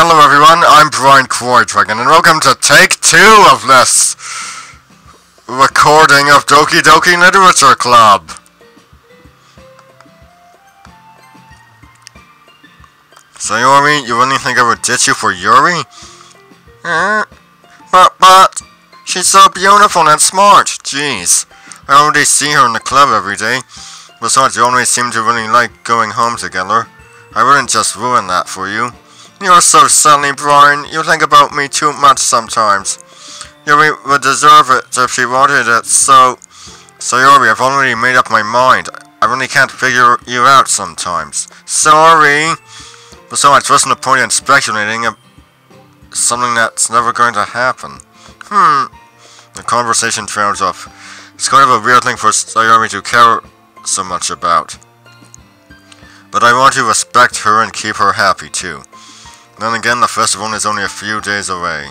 Hello everyone, I'm Brian Croydwagon, and welcome to take 2 of this recording of Doki Doki Literature Club. So Yuri, you really think I would ditch you for Yuri? But, she's so beautiful and smart, jeez. I already see her in the club every day. Besides, you always seem to really like going home together. I wouldn't just ruin that for you. You're so silly, Brian. You think about me too much sometimes. Yuri would deserve it if she wanted it, so Yuri, I've already made up my mind. I really can't figure you out sometimes. Sorry. Besides, what's the point in speculating something that's never going to happen? The conversation trails off. It's kind of a weird thing for Sayori to care so much about. But I want to respect her and keep her happy too. Then again, the festival is only a few days away.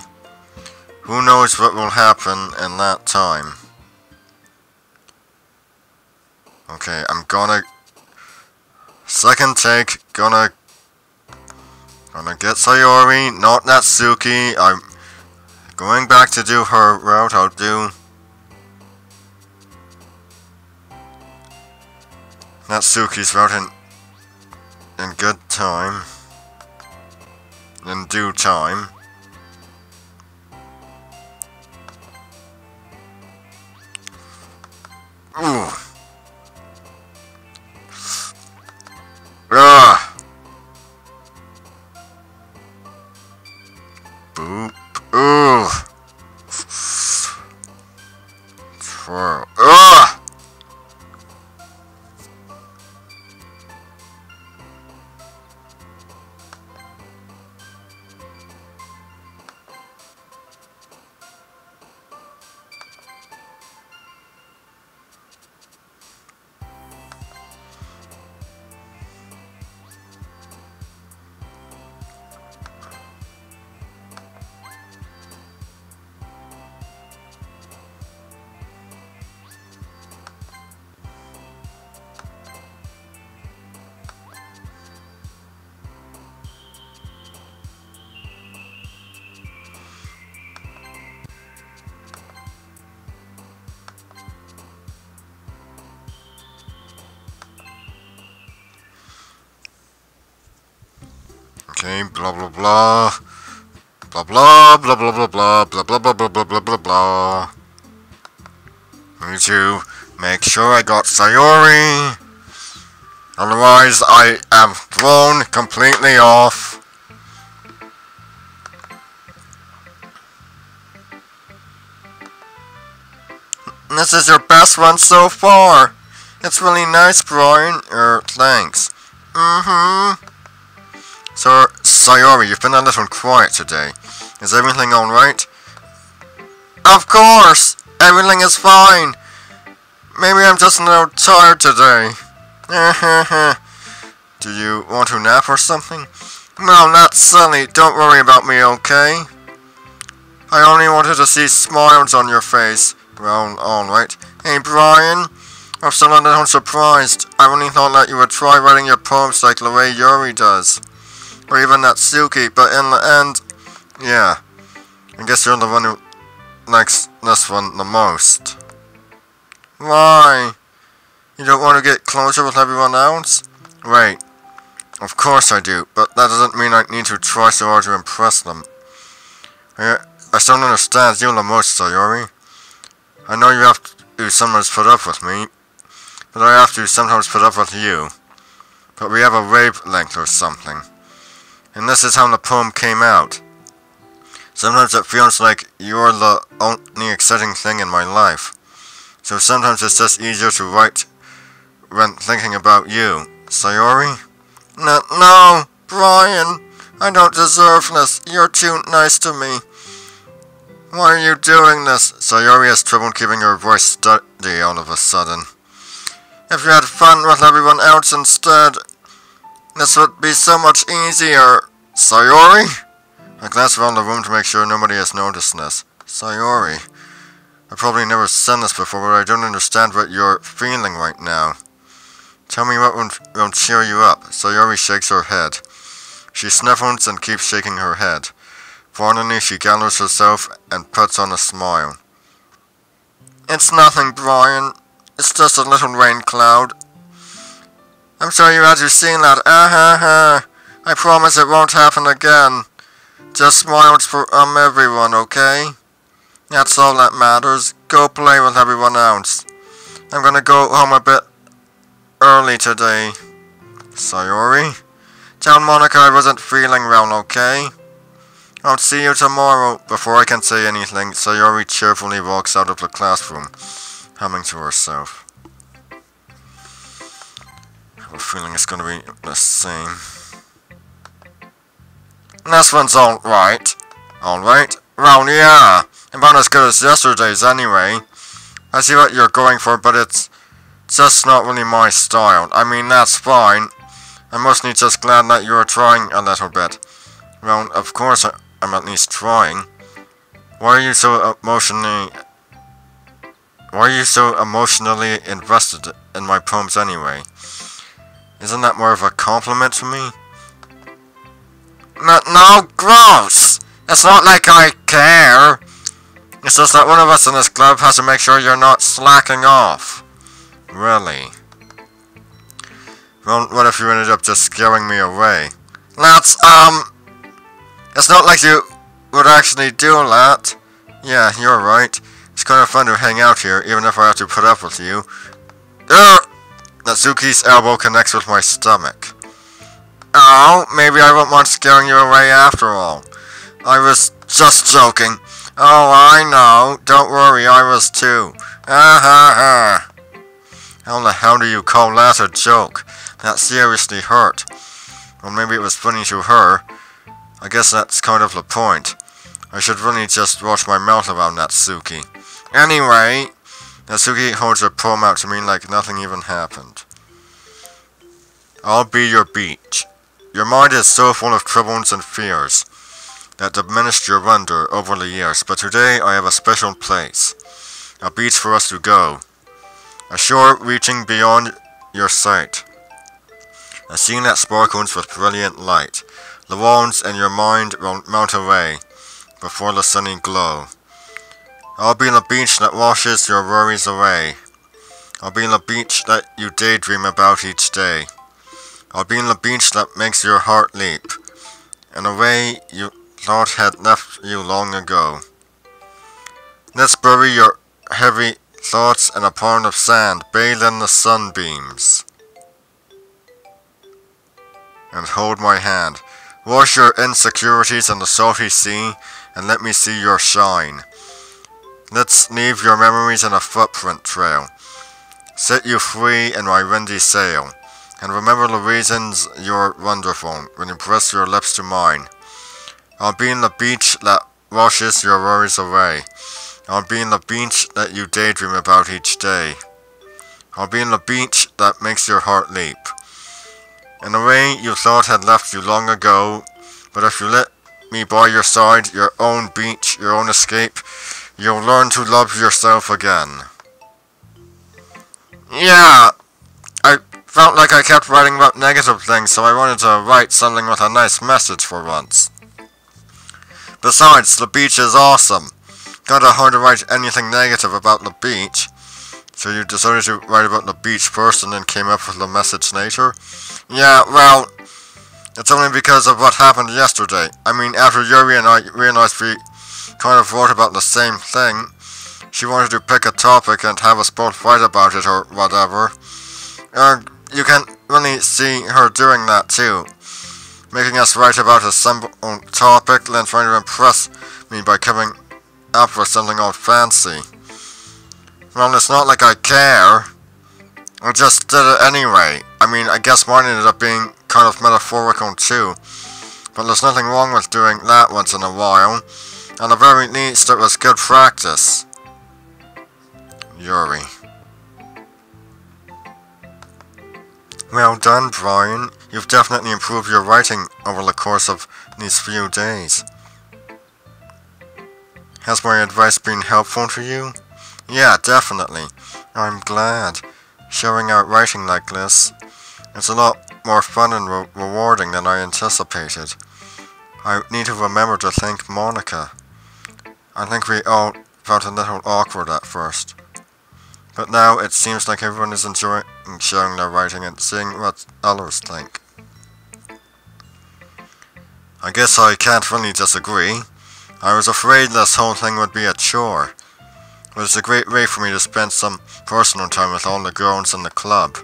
Who knows what will happen in that time? Okay, I'm gonna... Second take, gonna get Sayori, not Natsuki. I'm going back to do her route. I'll do Natsuki's route in good time. In due time. Ooh. Ah. Boop. Ooh. Twirl. Ah. Okay, blah blah blah. Blah blah blah blah blah blah blah blah blah blah blah blah blah blah. Me too. Make sure I got Sayori. Otherwise I am thrown completely off. This is your best one so far. It's really nice, Brian. Thanks. So, Sayori, you've been a little quiet today. Is everything alright? Of course! Everything is fine! Maybe I'm just a little tired today. Do you want to nap or something? No, not silly. Don't worry about me, okay? I only wanted to see smiles on your face. Well, alright. Hey, Brian. I'm still a little surprised. I really thought that you would try writing your poems like the way Yuri does. Or even Natsuki, but in the end, yeah. I guess you're the one who likes this one the most. Why? You don't want to get closer with everyone else? Right. Of course I do, but that doesn't mean I need to try so hard to impress them. I still don't understand you the most, Sayori. I know you have to sometimes put up with me, but I have to sometimes put up with you. But we have a wavelength or something. And this is how the poem came out. Sometimes it feels like you're the only exciting thing in my life. So sometimes it's just easier to write when thinking about you. Sayori? No, Brian. I don't deserve this. You're too nice to me. Why are you doing this? Sayori has trouble keeping her voice steady all of a sudden. If you had fun with everyone else instead, this would be so much easier. Sayori? I glance around the room to make sure nobody has noticed this. Sayori. I've probably never said this before, but I don't understand what you're feeling right now. Tell me what will cheer you up. Sayori shakes her head. She sniffles and keeps shaking her head. Finally, she gathers herself and puts on a smile. It's nothing, Brian. It's just a little rain cloud. I'm sure you had to see that. I promise it won't happen again. Just smiles for everyone, okay? That's all that matters. Go play with everyone else. I'm gonna go home a bit early today. Sayori? Tell Monica I wasn't feeling well, okay? I'll see you tomorrow. Before I can say anything, Sayori cheerfully walks out of the classroom, humming to herself. I have a feeling it's gonna be the same. This one's alright. Alright? Well, yeah. About as good as yesterday's anyway. I see what you're going for, but it's just not really my style. I mean, that's fine. I'm mostly just glad that you're trying a little bit. Well, of course I'm at least trying. Why are you so emotionally invested in my poems anyway? Isn't that more of a compliment to me? No, gross! It's not like I care. It's just that one of us in this club has to make sure you're not slacking off. Really? Well, what if you ended up just scaring me away? It's not like you would actually do that. Yeah, you're right. It's kind of fun to hang out here, even if I have to put up with you. Natsuki's elbow connects with my stomach. Oh, maybe I won't mind scaring you away after all. I was just joking. Oh, I know. Don't worry, I was too. How the hell do you call that a joke? That seriously hurt. Well, maybe it was funny to her. I guess that's kind of the point. I should really just watch my mouth around Natsuki. Anyway, Natsuki holds her poem out to me like nothing even happened. I'll be your beach. Your mind is so full of troubles and fears that diminished your wonder over the years, but today I have a special place. A beach for us to go. A shore reaching beyond your sight. A scene that sparkles with brilliant light. The walls in your mind will melt away before the sunny glow. I'll be the beach that washes your worries away. I'll be the beach that you daydream about each day. I'll be the beach that makes your heart leap in a way you thought had left you long ago. Let's bury your heavy thoughts in a pond of sand, bathe in the sunbeams, and hold my hand. Wash your insecurities in the salty sea, and let me see your shine. Let's leave your memories in a footprint trail. Set you free in my windy sail, and remember the reasons you're wonderful when you press your lips to mine. I'll be in the beach that washes your worries away. I'll be in the beach that you daydream about each day. I'll be in the beach that makes your heart leap in a way you thought had left you long ago, but if you let me by your side, your own beach, your own escape, you'll learn to love yourself again. Yeah, I felt like I kept writing about negative things, so I wanted to write something with a nice message for once. Besides, the beach is awesome. Kinda hard to write anything negative about the beach. So you decided to write about the beach first and then came up with the message later? Yeah, well, it's only because of what happened yesterday. I mean, after Yuri and I realized we kind of wrote about the same thing, she wanted to pick a topic and have us both fight about it or whatever. You can really see her doing that too. Making us write about a simple topic, then trying to impress me by coming up with something all fancy. Well, it's not like I care. I just did it anyway. I mean, I guess mine ended up being kind of metaphorical too. But there's nothing wrong with doing that once in a while. At the very least, it was good practice. Yuri. Well done, Brian. You've definitely improved your writing over the course of these few days. Has my advice been helpful to you? Yeah, definitely. I'm glad. Sharing out writing like this, it's a lot more fun and rewarding than I anticipated. I need to remember to thank Monica. I think we all felt a little awkward at first. But now it seems like everyone is enjoying sharing their writing and seeing what others think. I guess I can't really disagree. I was afraid this whole thing would be a chore. But it's a great way for me to spend some personal time with all the girls in the club.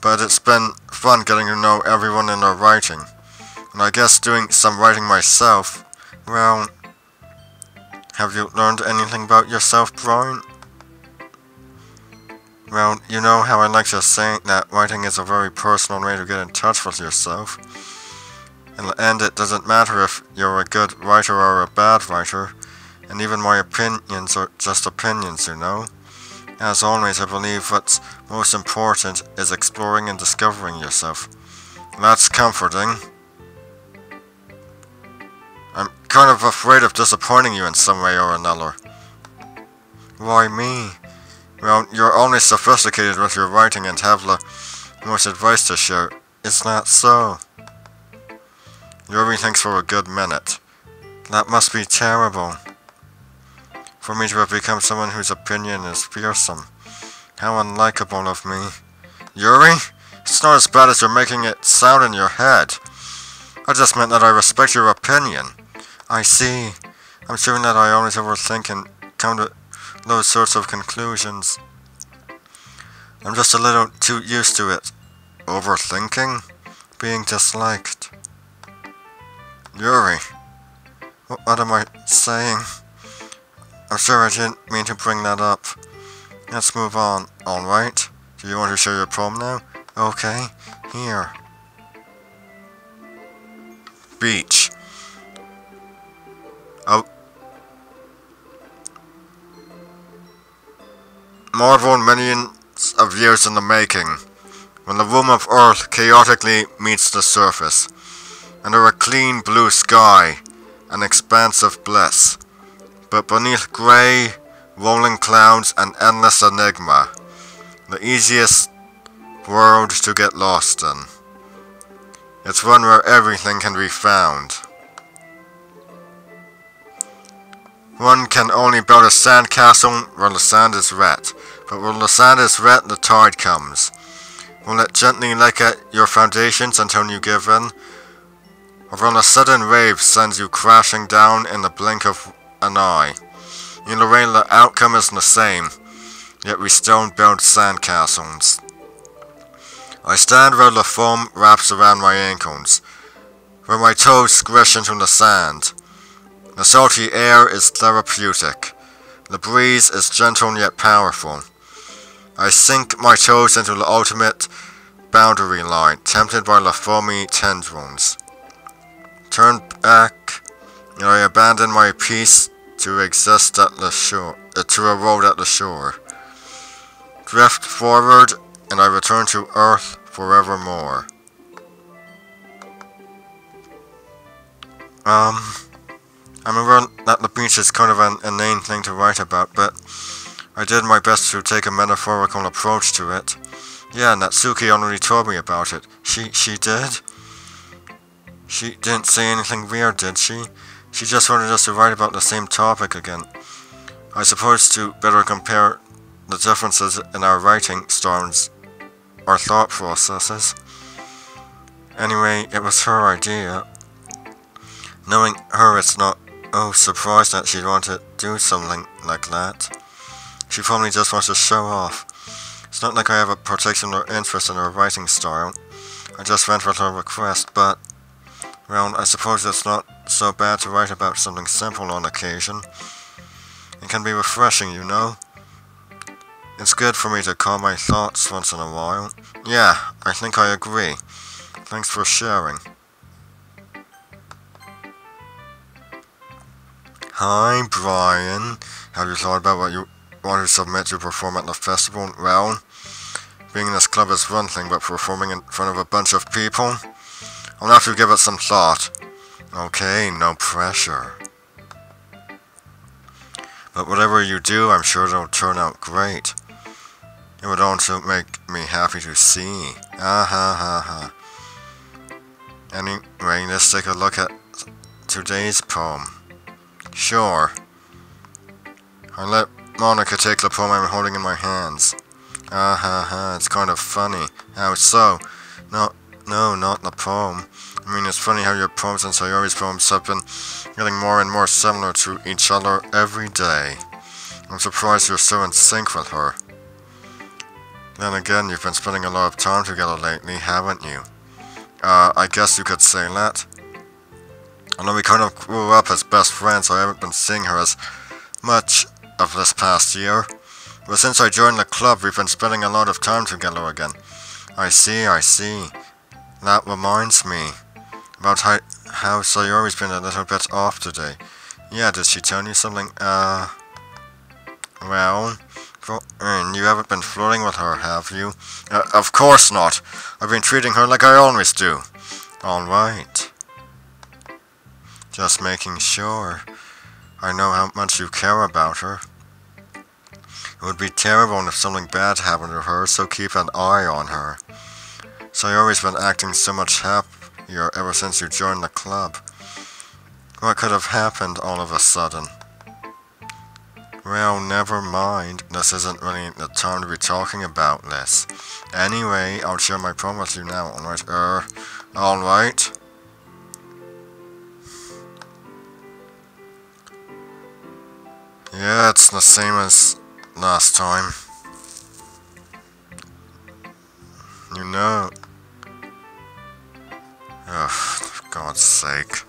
But it's been fun getting to know everyone in their writing. And I guess doing some writing myself, well, have you learned anything about yourself, Brian? Well, you know how I like to say that writing is a very personal way to get in touch with yourself. In the end, it doesn't matter if you're a good writer or a bad writer, and even my opinions are just opinions, you know. As always, I believe what's most important is exploring and discovering yourself. That's comforting. I'm kind of afraid of disappointing you in some way or another. Why me? Well, you're only sophisticated with your writing and have the most advice to share. Is that so? Yuri thinks for a good minute. That must be terrible. For me to have become someone whose opinion is fearsome. How unlikable of me. Yuri? It's not as bad as you're making it sound in your head. I just meant that I respect your opinion. I see. I'm sure that I always overthink and come to those sorts of conclusions. I'm just a little too used to it. Overthinking? Being disliked. Yuri, what am I saying? I'm sure I didn't mean to bring that up. Let's move on, alright? Do you want to share your poem now? Okay, here. Beach. More than millions of years in the making, when the womb of Earth chaotically meets the surface, under a clean blue sky, an expanse of bliss, but beneath grey, rolling clouds and endless enigma, the easiest world to get lost in. It's one where everything can be found. One can only build a sandcastle where the sand is wet, but when the sand is wet, the tide comes. Will it gently lick at your foundations until you give in? Or when a sudden wave sends you crashing down in the blink of an eye? Either way, the outcome is the same, yet we still build sandcastles. I stand where the foam wraps around my ankles, where my toes squish into the sand. The salty air is therapeutic. The breeze is gentle yet powerful. I sink my toes into the ultimate boundary line, tempted by the foamy tendrils. Turn back, and I abandon my peace to exist at the shore, to a road at the shore. Drift forward, and I return to Earth forevermore. I remember that the beach is kind of an inane thing to write about, but I did my best to take a metaphorical approach to it. Yeah, Natsuki already told me about it. She did? She didn't say anything weird, did she? She just wanted us to write about the same topic again. I suppose to better compare the differences in our writing styles or thought processes. Anyway, it was her idea. Knowing her, it's not surprised that she'd want to do something like that. She probably just wants to show off. It's not like I have a particular interest in her writing style. I just went with her request, but, well, I suppose it's not so bad to write about something simple on occasion. It can be refreshing, you know. It's good for me to calm my thoughts once in a while. Yeah, I think I agree. Thanks for sharing. Hi, Brian. Have you thought about what you want to submit to perform at the festival? Well, being in this club is one thing, but performing in front of a bunch of people? I'll have to give it some thought. Okay, no pressure. But whatever you do, I'm sure it'll turn out great. It would also make me happy to see. Ah ha ha ha. Anyway, let's take a look at today's poem. Sure. I let Monica take the poem I'm holding in my hands. Ah ha ha, it's kind of funny. How so? No, not the poem. I mean, it's funny how your poems and Sayori's poems have been getting more and more similar to each other every day. I'm surprised you're so in sync with her. Then again, you've been spending a lot of time together lately, haven't you? I guess you could say that. Although we kind of grew up as best friends, so I haven't been seeing her as much of this past year. But since I joined the club, we've been spending a lot of time together again. I see. That reminds me about how Sayori's been a little bit off today. Yeah, did she tell you something? Well, you haven't been flirting with her, have you? Of course not. I've been treating her like I always do. Alright. Just making sure. I know how much you care about her. It would be terrible if something bad happened to her, so keep an eye on her. Sayori's been acting so much happier ever since you joined the club. What could have happened all of a sudden? Well, never mind. This isn't really the time to be talking about this. Anyway, I'll share my poem with you now, alright? Alright. Yeah, it's the same as last time. You know. Ugh, for God's sake.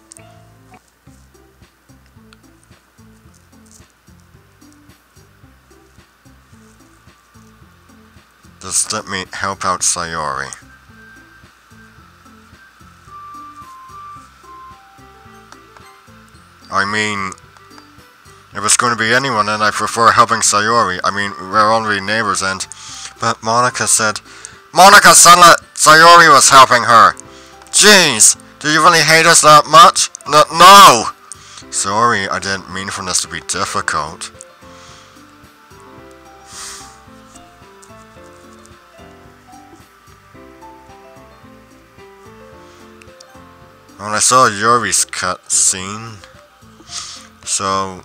Just let me help out Sayori. I mean, if it's going to be anyone, then I prefer helping Sayori. I mean, we're already neighbors and... But Monica said that Sayori was helping her. Jeez, do you really hate us that much? No! Sorry, I didn't mean for this to be difficult. When I saw Yuri's cutscene, so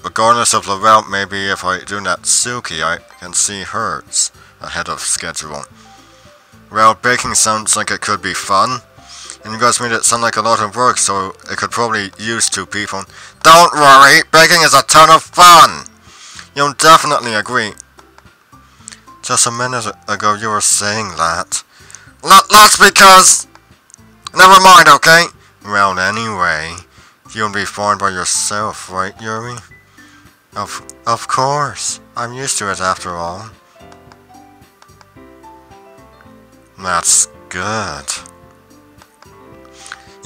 regardless of the route, maybe if I do Natsuki, I can see hers ahead of schedule. Well, baking sounds like it could be fun, and you guys made it sound like a lot of work, so it could probably use 2 people. Don't worry, baking is a ton of fun! You'll definitely agree. Just a minute ago you were saying that. That's because... Never mind, okay? Well, anyway, you'll be fine by yourself, right, Yuri? Of course. I'm used to it after all. That's good.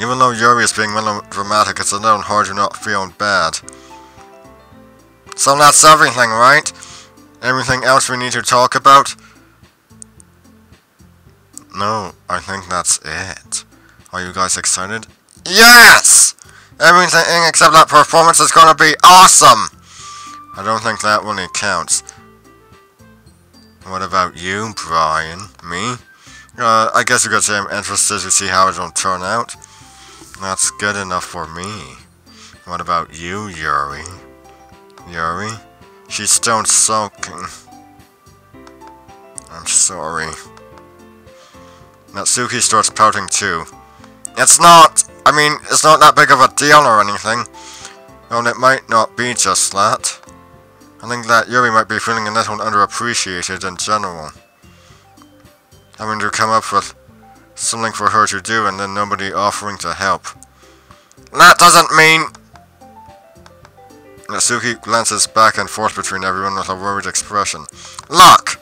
Even though Yuri is being melodramatic, it's a little hard to not feel bad. So that's everything, right? Everything else we need to talk about? No, I think that's it. Are you guys excited? Yes! Everything except that performance is gonna be awesome! I don't think that really counts. What about you, Brian? Me? I guess you could say I'm interested to see how it'll turn out. That's good enough for me. What about you, Yuri? Yuri? She's still sulking. I'm sorry. Natsuki starts pouting too. It's not that big of a deal or anything. Well, it might not be just that. I think that Yuri might be feeling a little underappreciated in general. Having to come up with something for her to do and then nobody offering to help. That doesn't mean... Natsuki glances back and forth between everyone with a worried expression. Look!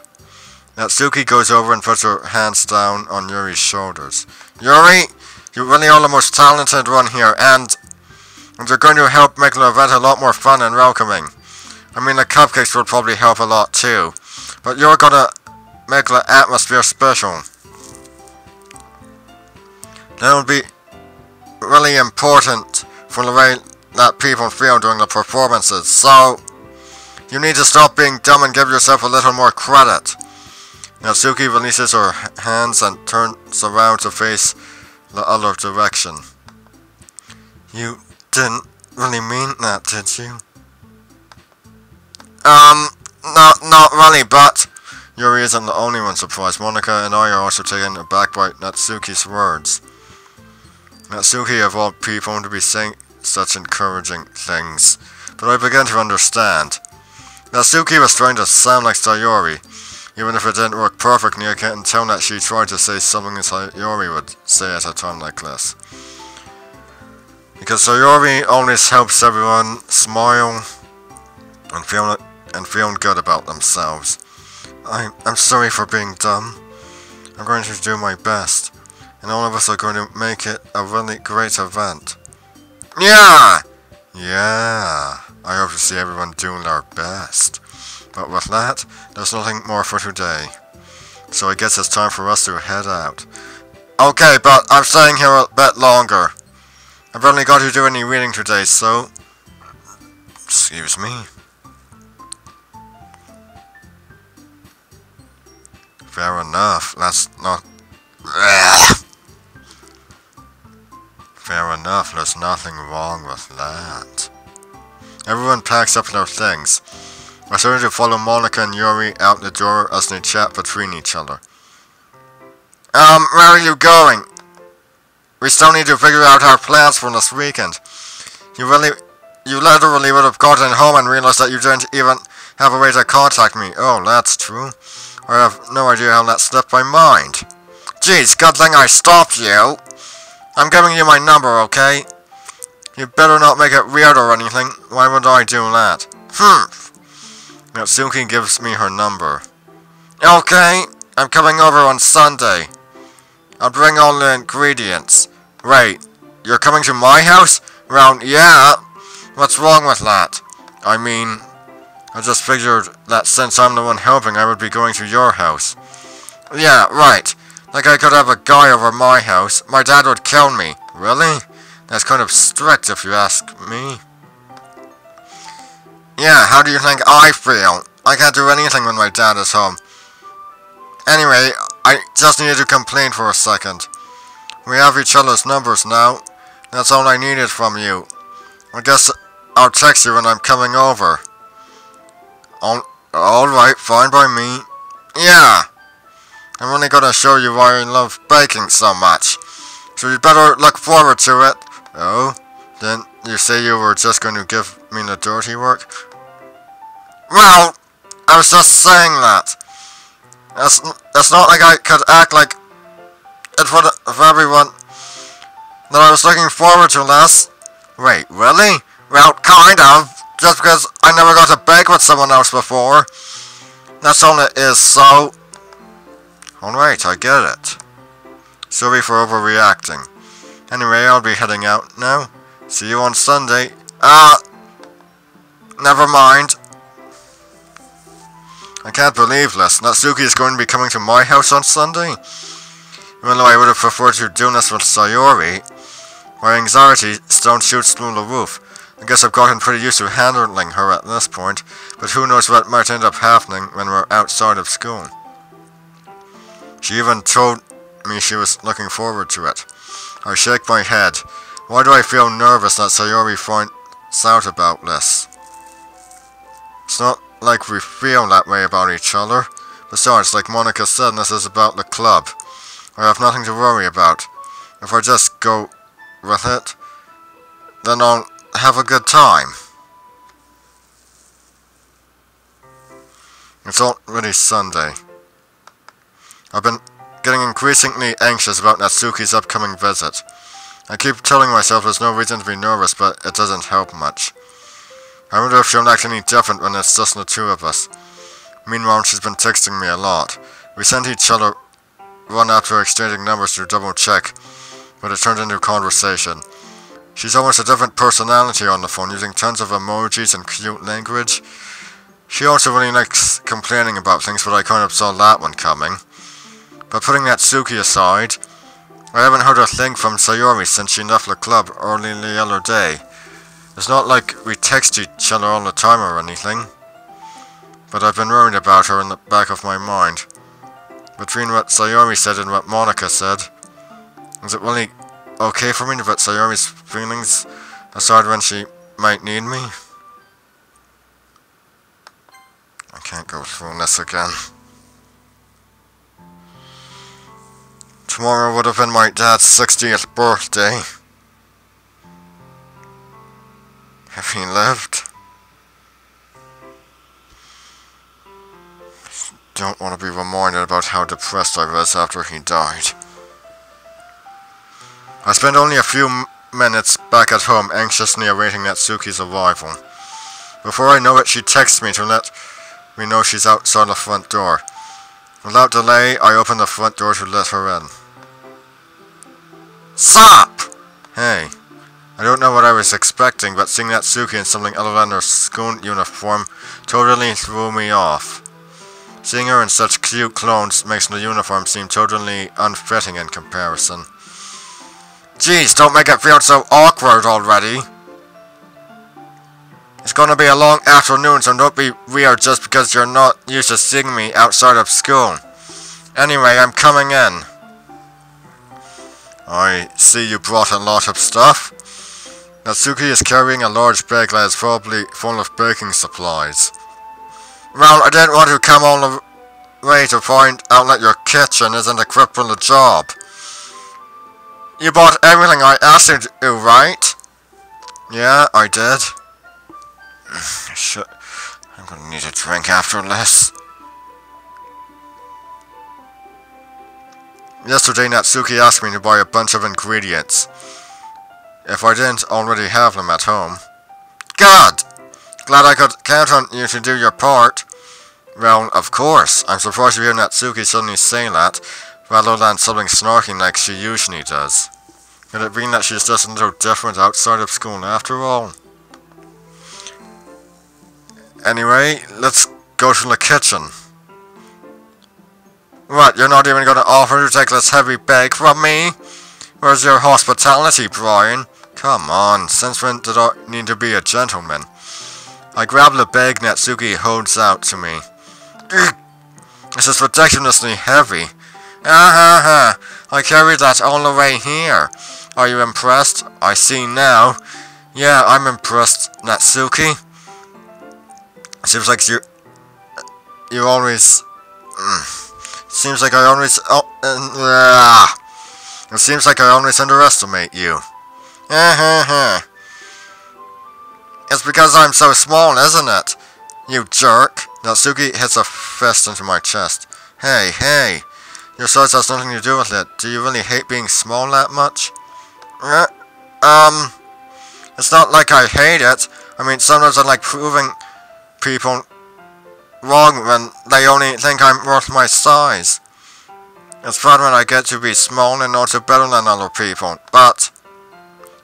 Natsuki goes over and puts her hands down on Yuri's shoulders. Yuri, you really are the most talented one here, and you're going to help make the event a lot more fun and welcoming. I mean, the cupcakes will probably help a lot too, but you're gonna make the atmosphere special. That will be really important for the way that people feel during the performances, so you need to stop being dumb and give yourself a little more credit. Natsuki releases her hands and turns around to face the other direction. You didn't really mean that, did you? Not really, but... Yuri isn't the only one surprised. Monika and I are also taken aback by Natsuki's words. Natsuki, of all people, to be saying such encouraging things. But I began to understand. Natsuki was trying to sound like Sayori. Even if it didn't work perfectly, I can tell that she tried to say something that Sayori would say at a time like this. Because Sayori always helps everyone smile and feel good about themselves. I'm sorry for being dumb. I'm going to do my best. And all of us are going to make it a really great event. Yeah! Yeah. I hope to see everyone doing their best. But with that, there's nothing more for today. So I guess it's time for us to head out. Okay, but I'm staying here a bit longer. I've only got to do any reading today, so... Excuse me. Fair enough, that's not... Fair enough, there's nothing wrong with that. Everyone packs up their things. I started to follow Monika and Yuri out the door as they chat between each other. Where are you going? We still need to figure out our plans for this weekend. You literally would have gotten home and realized that you didn't even have a way to contact me. Oh, that's true. I have no idea how that slipped my mind. Geez, good thing I stopped you. I'm giving you my number, okay? You better not make it weird or anything. Why would I do that? Natsuki gives me her number. Okay, I'm coming over on Sunday. I'll bring all the ingredients. Wait, you're coming to my house? Well, yeah. What's wrong with that? I mean, I just figured that since I'm the one helping, I would be going to your house. Yeah, right. Like I could have a guy over my house. My dad would kill me. Really? That's kind of strict if you ask me. Yeah, how do you think I feel? I can't do anything when my dad is home. Anyway, I just needed to complain for a second. We have each other's numbers now. That's all I needed from you. I guess I'll text you when I'm coming over. Alright, fine by me. Yeah. I'm only gonna show you why I love baking so much. So you better look forward to it. Oh? Didn't you say you were just going to give me the dirty work? Well, I was just saying that. It's not like I could act like in front of everyone that I was looking forward to this. Wait, really? Well, kind of. Just because I never got to bake with someone else before. That's all it is, so... Alright, I get it. Sorry for overreacting. Anyway, I'll be heading out now. See you on Sunday. Never mind. I can't believe this. Natsuki is going to be coming to my house on Sunday. Even though I would have preferred to do this with Sayori, my anxiety stone shoots through the roof. I guess I've gotten pretty used to handling her at this point, but who knows what might end up happening when we're outside of school. She even told me she was looking forward to it. I shake my head. Why do I feel nervous that Sayori finds out about this? It's not like we feel that way about each other. Besides, like Monika said, this is about the club. I have nothing to worry about. If I just go with it, then I'll have a good time. It's already Sunday. I've been getting increasingly anxious about Natsuki's upcoming visit. I keep telling myself there's no reason to be nervous, but it doesn't help much. I wonder if she'll act any different when it's just the two of us. Meanwhile, she's been texting me a lot. We sent each other one after exchanging numbers to double check, but it turned into conversation. She's almost a different personality on the phone, using tons of emojis and cute language. She also really likes complaining about things, but I kind of saw that one coming. But putting Natsuki aside, I haven't heard a thing from Sayori since she left the club early the other day. It's not like we text each other all the time or anything, but I've been worried about her in the back of my mind. between what Sayori said and what Monica said. Is it really okay for me to put Sayori's feelings aside when she might need me? I can't go through this again. Tomorrow would have been my dad's 60th birthday. If he lived. Don't want to be reminded about how depressed I was after he died. I spent only a few minutes back at home anxiously awaiting Natsuki's arrival. Before I know it, she texts me to let me know she's outside the front door. Without delay, I open the front door to let her in. Sup! Hey. I don't know what I was expecting, but seeing Natsuki in something other than her school uniform totally threw me off. Seeing her in such cute clothes makes the uniform seem totally unfitting in comparison. Jeez, don't make it feel so awkward already. It's gonna be a long afternoon, so don't be weird just because you're not used to seeing me outside of school. Anyway, I'm coming in. I see you brought a lot of stuff. Natsuki is carrying a large bag that is probably full of baking supplies. Well, I didn't want to come all the way to find out that your kitchen isn't equipped for the job. You bought everything I asked you to do, right? Yeah, I did. I'm gonna need a drink after this. Yesterday, Natsuki asked me to buy a bunch of ingredients, if I didn't already have them at home. God! Glad I could count on you to do your part. Well, of course. I'm surprised to hear Natsuki suddenly say that, rather than something snarky like she usually does. Could it mean that she's just a little different outside of school after all? Anyway, let's go to the kitchen. What, you're not even gonna offer to take this heavy bag from me? Where's your hospitality, Brian? Come on, since when did I need to be a gentleman? I grab the bag Natsuki holds out to me. This is ridiculously heavy. Ah ha ha, I carried that all the way here. Are you impressed? I see now. Yeah, I'm impressed, Natsuki. Seems like you always... Seems like I always... It seems like I always underestimate you. It's because I'm so small, isn't it? You jerk. Natsuki hits a fist into my chest. Hey. Your size has nothing to do with it. Do you really hate being small that much? It's not like I hate it. I mean, sometimes I like proving people wrong when they only think I'm worth my size. It's fun when I get to be small and not better than other people, but...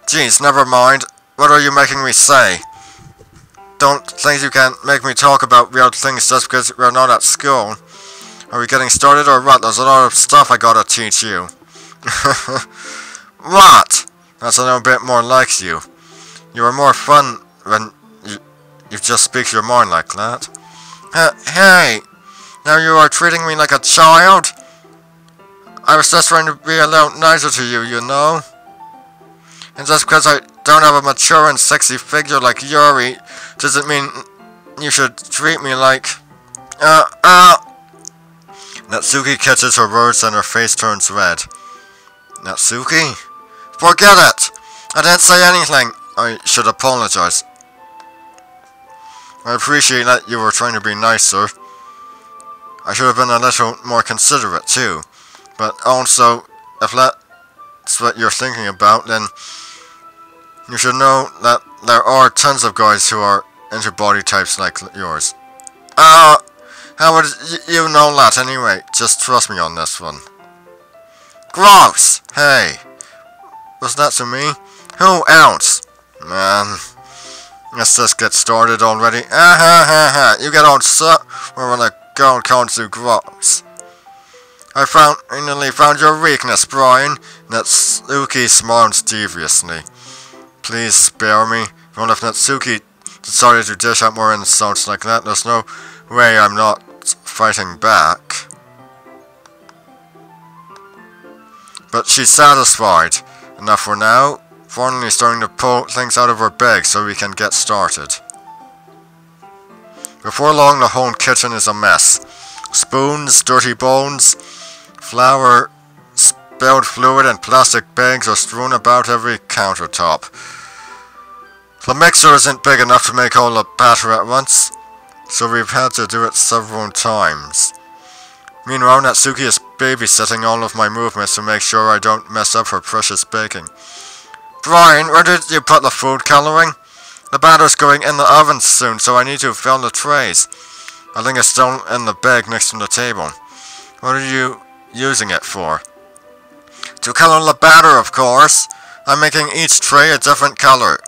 Geez, never mind. What are you making me say? Don't think you can make me talk about weird things just because we're not at school. Are we getting started or what? There's a lot of stuff I gotta teach you. What? That's a little bit more like you. You are more fun when you just speak your mind like that. Hey! Now you are treating me like a child? I was just trying to be a little nicer to you, you know? And just because I don't have a mature and sexy figure like Yuri, doesn't mean you should treat me like... Natsuki catches her words and her face turns red. Natsuki? Forget it! I didn't say anything. I should apologize. I appreciate that you were trying to be nicer. I should have been a little more considerate too. But also, if that's what you're thinking about, then you should know that there are tons of guys who are into body types like yours. How would you know that anyway? Just trust me on this one. Gross! Hey, was that to me? Who else? Man, let's just get started already. You get on where when I go and call you gross. I finally found your weakness, Brian. Natsuki smiles deviously. Please spare me. Well, if Natsuki decided to dish out more insults like that, there's no way I'm not fighting back. But she's satisfied. Enough for now. Finally starting to pull things out of her bag so we can get started. Before long, the whole kitchen is a mess. Spoons, dirty bones, flour, spilled fluid, and plastic bags are strewn about every countertop. The mixer isn't big enough to make all the batter at once, so we've had to do it several times. Meanwhile, Natsuki is babysitting all of my movements to make sure I don't mess up her precious baking. Brian, where did you put the food coloring? The batter's going in the oven soon, so I need to fill the trays. I think it's still in the bag next to the table. What are you using it for? To color the batter, of course. I'm making each tray a different color.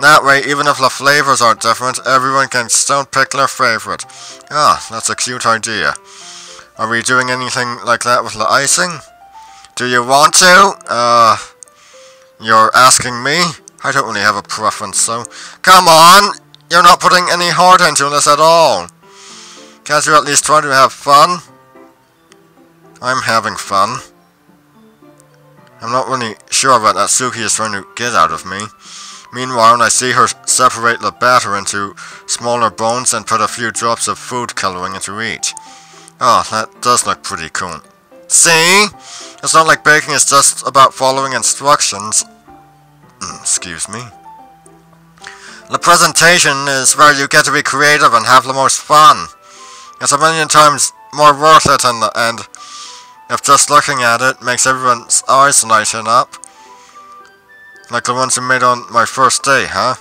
That way, even if the flavors are different, everyone can still pick their favorite. Ah, that's a cute idea. Are we doing anything like that with the icing? Do you want to? You're asking me? I don't really have a preference, so... Come on! You're not putting any heart into this at all. Can't you at least try to have fun? I'm having fun. I'm not really sure what Natsuki is trying to get out of me. Meanwhile, I see her separate the batter into smaller bones and put a few drops of food coloring into each. Oh, that does look pretty cool. See? It's not like baking is just about following instructions. Excuse me. The presentation is where you get to be creative and have the most fun. It's a million times more worth it in the end. If just looking at it makes everyone's eyes lighten up. Like the ones you made on my first day, huh?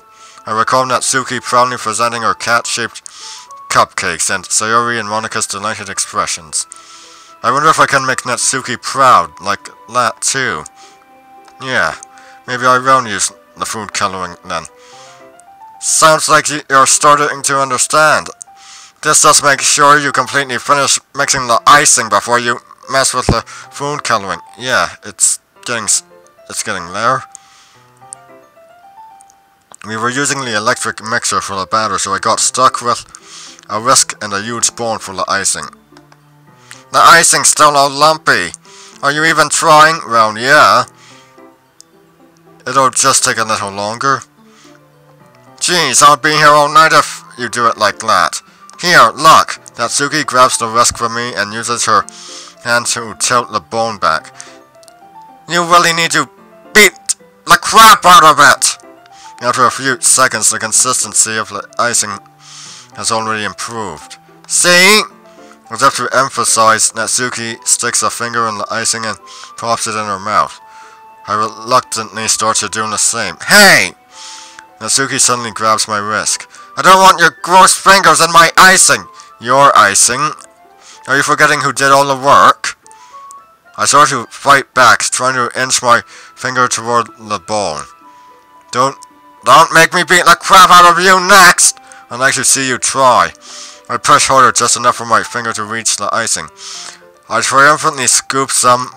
I recall Natsuki proudly presenting her cat-shaped cupcakes and Sayori and Monika's delighted expressions. I wonder if I can make Natsuki proud, like that too. Yeah, maybe I will use the food coloring then. Sounds like you're starting to understand. This does make sure you completely finish mixing the icing before you mess with the food coloring. Yeah, it's getting there. We were using the electric mixer for the batter, so I got stuck with a whisk and a huge spoon for the icing. The icing's still all lumpy. Are you even trying? Well, yeah. It'll just take a little longer. Jeez, I'll be here all night if you do it like that. Here, look. Natsuki grabs the whisk from me and uses her hand to tilt the bone back. You really need to beat the crap out of it! After a few seconds, the consistency of the icing has already improved. See? As if to emphasize, Natsuki sticks a finger in the icing and pops it in her mouth. I reluctantly start to do the same. Hey! Natsuki suddenly grabs my wrist. I don't want your gross fingers in my icing! Your icing? Are you forgetting who did all the work? I start to fight back, trying to inch my finger toward the bowl. Don't make me beat the crap out of you next! I'd like to see you try. I push harder just enough for my finger to reach the icing. I triumphantly scoop some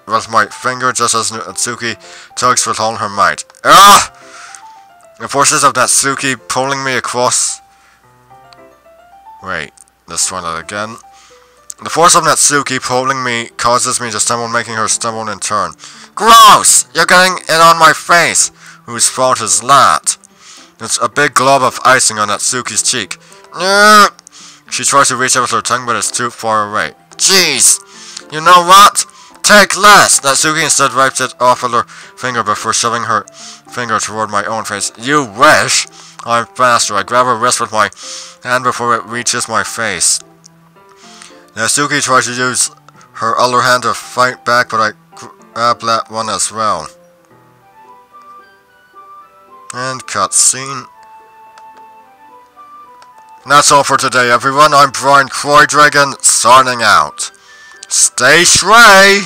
with my finger just as Natsuki tugs with all her might. Ah! The forces of Natsuki pulling me across... Wait, let's try that again. The force of Natsuki pulling me causes me to stumble, making her stumble in turn. Gross! You're getting it on my face! Whose fault is that? It's a big glob of icing on Natsuki's cheek. She tries to reach out with her tongue, but it's too far away. Jeez! You know what? Take less! Natsuki instead wipes it off with her finger before shoving her finger toward my own face. You wish! I'm faster. I grab her wrist with my hand before it reaches my face. Natsuki tries to use her other hand to fight back, but I grab that one as well. And cutscene. That's all for today, everyone. I'm Brian Croydragon, signing out. Stay Shrey!